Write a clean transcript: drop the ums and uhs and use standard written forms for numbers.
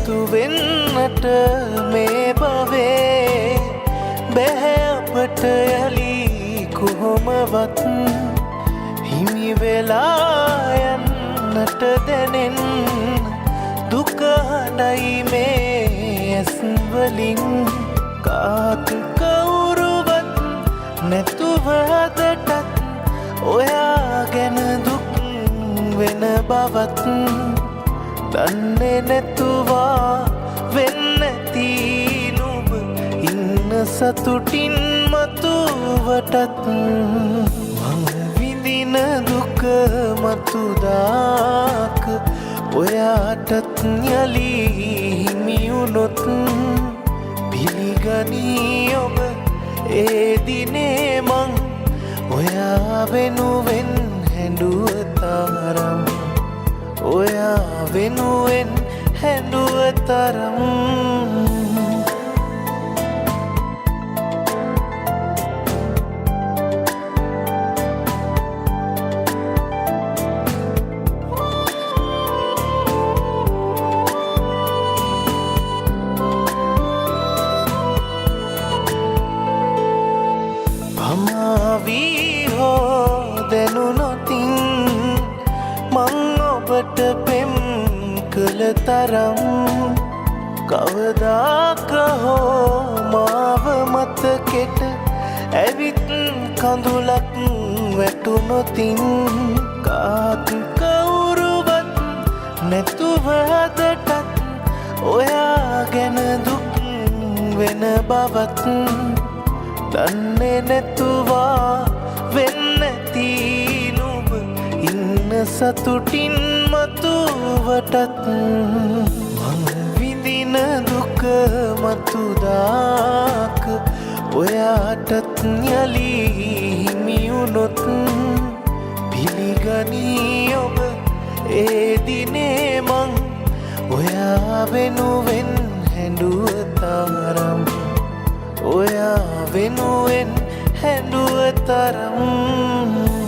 එකතු වෙන්නට මේ භවයේ බැහැ අපට යලි කොහොමවත් හිමි වෙලා යන්නට දැනෙන් දුක හඬයි මේ ඇස් වලින් කාත් කවුරුවත් නැතුව අදටත් ඔයා ගැන දුක් වෙන බවත් දන්නේ නැතුවා වෙන්නැති නුඹ ඉන්න සතුටින් මතුවටත් මං විඳින දුක මතුදාක ඔයාටත් යලි හිමියුනොත් පිළිගනී ඔබ ඒ දිනේ මං ඔයා වෙනුවෙන් හැඬුව තරම් ඔයා වෙනුවෙන් හැඬුව තරම් පමාවී හෝ දැනුනොතින් මං ඔබට පෙම් කළ තරම් කවදාක හෝ මාව මතකෙට ඇවිත් කඳුලක් වැටුනොතින් කාත් කවුරුවත් නැතුව අදටත් ඔයා ගැන දුක් වෙන බවත් දන්නේ නැතුවා වෙන්නැති නුඹ ඉන්න සතුටින් මතුවටත් මං විඳින දුක මතුදාක ඔයාටත් යලි හිමියුනොත් පිළිගනී ඔබ ඒ දිනේ මං ඔයා වෙනුවෙන් හැඬුව තරම් ඔයා වෙනුවෙන් හැඬුව තරම්